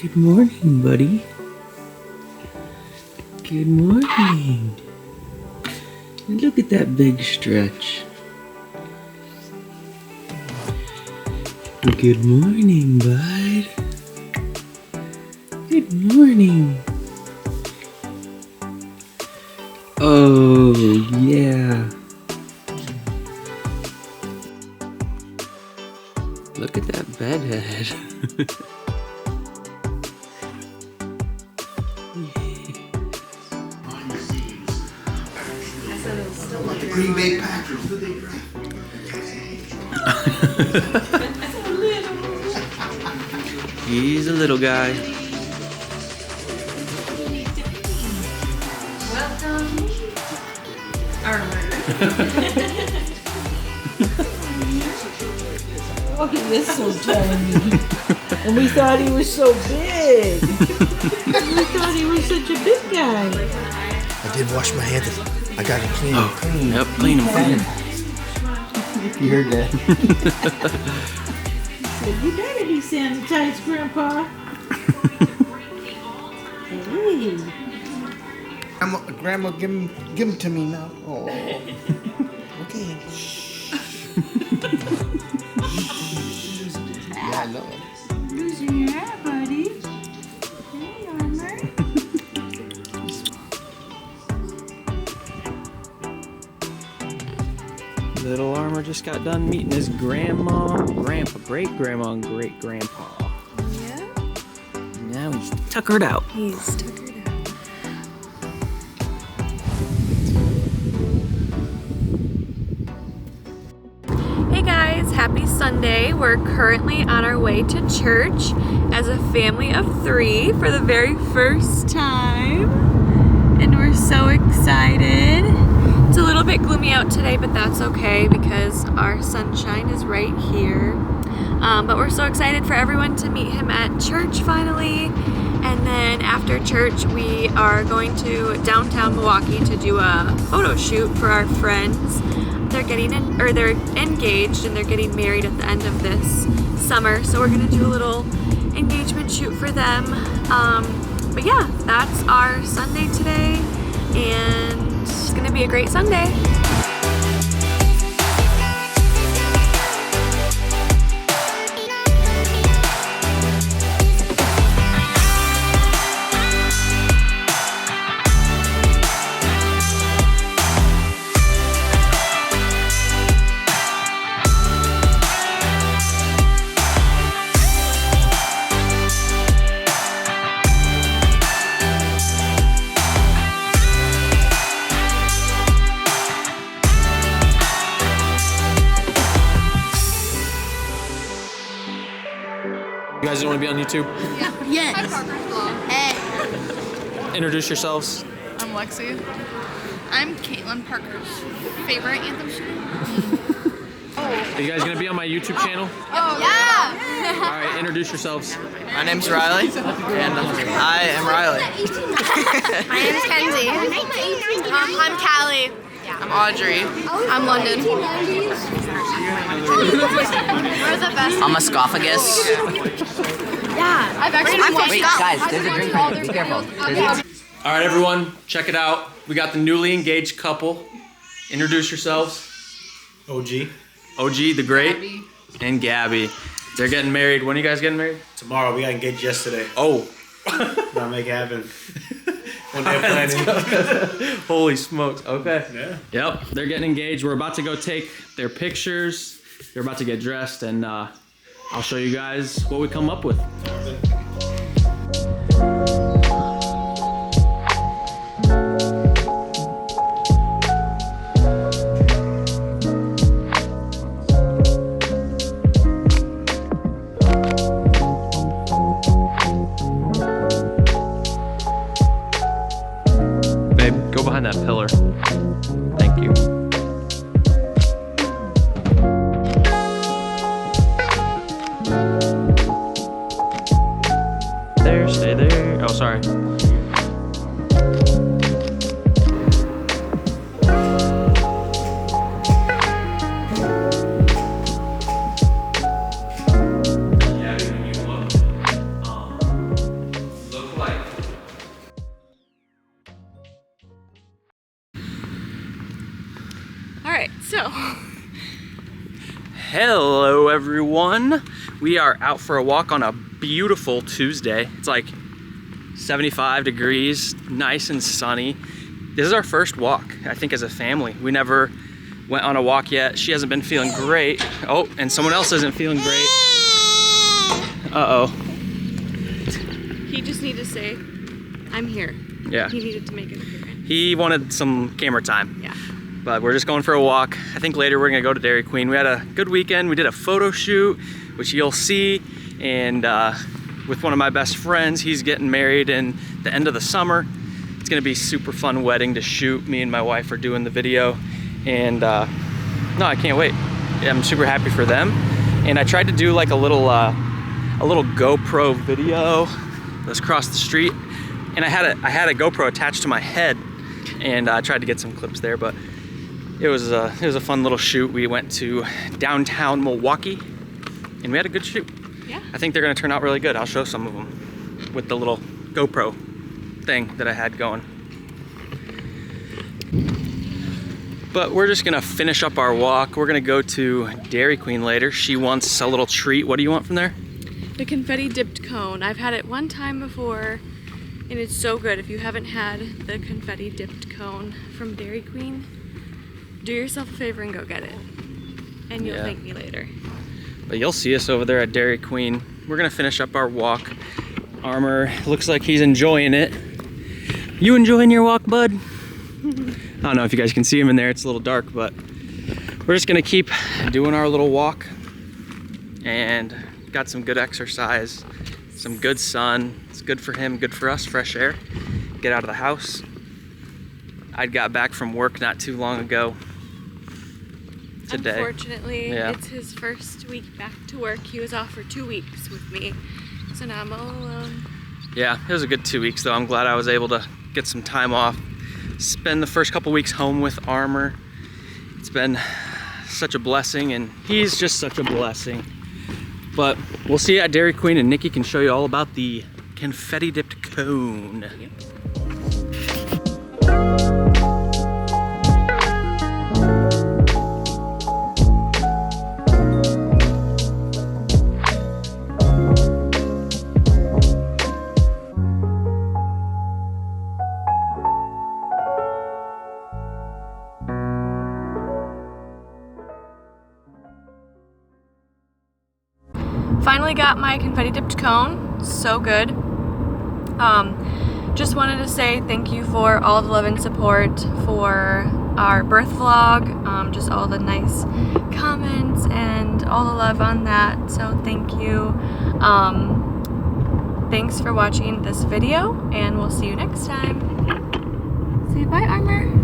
Good morning, buddy. Good morning. Look at that big stretch. Good morning, bud. Good morning. Oh, yeah. Look at that bedhead. Green Bay Packers. He's a little guy. Welcome, Armor. Oh, he is so tiny. And we thought he was so big. We thought he was such a big guy. I did wash my hands. I got it clean. Clean. Yep, clean him. You heard that? He said, you better be sanitized, Grandpa. Hey. Grandma, give him to me now. Oh. Okay. Yeah, I know. Losing your hair, buddy. Hey, Armor. Little Armor just got done meeting his grandma, grandpa, great-grandma, and great-grandpa. Yeah. Now he's tuckered out. He's tuckered out. Hey guys, happy Sunday. We're currently on our way to church as a family of 3 for the very first time. And we're so excited. It's a little bit gloomy out today, but that's okay because our sunshine is right here. But we're so excited for everyone to meet him at church finally. And then after church, we are going to downtown Milwaukee to do a photo shoot for our friends. They're they're engaged and they're getting married at the end of this summer. So we're gonna do a little engagement shoot for them. But yeah, that's our Sunday today, and it's gonna be a great Sunday. You guys don't want to be on YouTube? Yes. Hey. Introduce yourselves. I'm Lexi. I'm Caitlin Parker's favorite anthem singer. Are you guys going to be on my YouTube channel? Oh, yeah. All right, introduce yourselves. My name's Riley, and I am Riley. My name is Kenzie. I'm Callie. I'm Audrey. I'm London. We're the best. I'm Esophagus. Yeah. I've actually Wait, guys, there's a drink right here. Be careful. All right, everyone, check it out. We got the newly engaged couple. Introduce yourselves. OG. OG, the Great, and Gabby. They're getting married. When are you guys getting married? Tomorrow. We got engaged yesterday. Oh. Gotta make it happen. One day planning. Holy smokes. Okay. Yeah. Yep, they're getting engaged. We're about to go take their pictures. They're about to get dressed, and I'll show you guys what we come up with. Babe, go behind that pillar. Thank you. Hello everyone. We are out for a walk on a beautiful Tuesday. It's like 75 degrees, nice and sunny. This is our first walk, I think, as a family. We never went on a walk yet. She hasn't been feeling great. Oh, and someone else isn't feeling great. Uh-oh. He just needed to say, I'm here. Yeah. He needed to make an appearance. He wanted some camera time. Yeah. But we're just going for a walk. I think later we're gonna go to Dairy Queen. We had a good weekend. We did a photo shoot, which you'll see, and with one of my best friends. He's getting married in the end of the summer. It's gonna be a super fun wedding to shoot. Me and my wife are doing the video, and no, I can't wait. Yeah, I'm super happy for them. And I tried to do like a little GoPro video that's across the street, and I had a GoPro attached to my head, and I tried to get some clips there, but it was a fun little shoot. We went to downtown Milwaukee, and we had a good shoot. Yeah. I think they're gonna turn out really good. I'll show some of them with the little GoPro thing that I had going. But we're just gonna finish up our walk. We're gonna go to Dairy Queen later. She wants a little treat. What do you want from there? The confetti dipped cone. I've had it one time before, and it's so good. If you haven't had the confetti dipped cone from Dairy Queen, do yourself a favor and go get it. And you'll thank me later. But you'll see us over there at Dairy Queen. We're gonna finish up our walk. Armor looks like he's enjoying it. You enjoying your walk, bud? I don't know if you guys can see him in there. It's a little dark, but we're just gonna keep doing our little walk, and got some good exercise, some good sun. It's good for him, good for us, fresh air. Get out of the house. I got back from work not too long ago today. Unfortunately, it's his first week back to work. He was off for 2 weeks with me, so now I'm all alone. Yeah, it was a good 2 weeks though. I'm glad I was able to get some time off, spend the first couple weeks home with Armor. It's been such a blessing, and he's just such a blessing. But we'll see you at Dairy Queen, and Nikki can show you all about the confetti dipped cone. Yep. Finally got my confetti dipped cone. So good. Just wanted to say thank you for all the love and support for our birth vlog. Just all the nice comments and all the love on that. So thank you. Thanks for watching this video, and we'll see you next time. Say bye, Armor.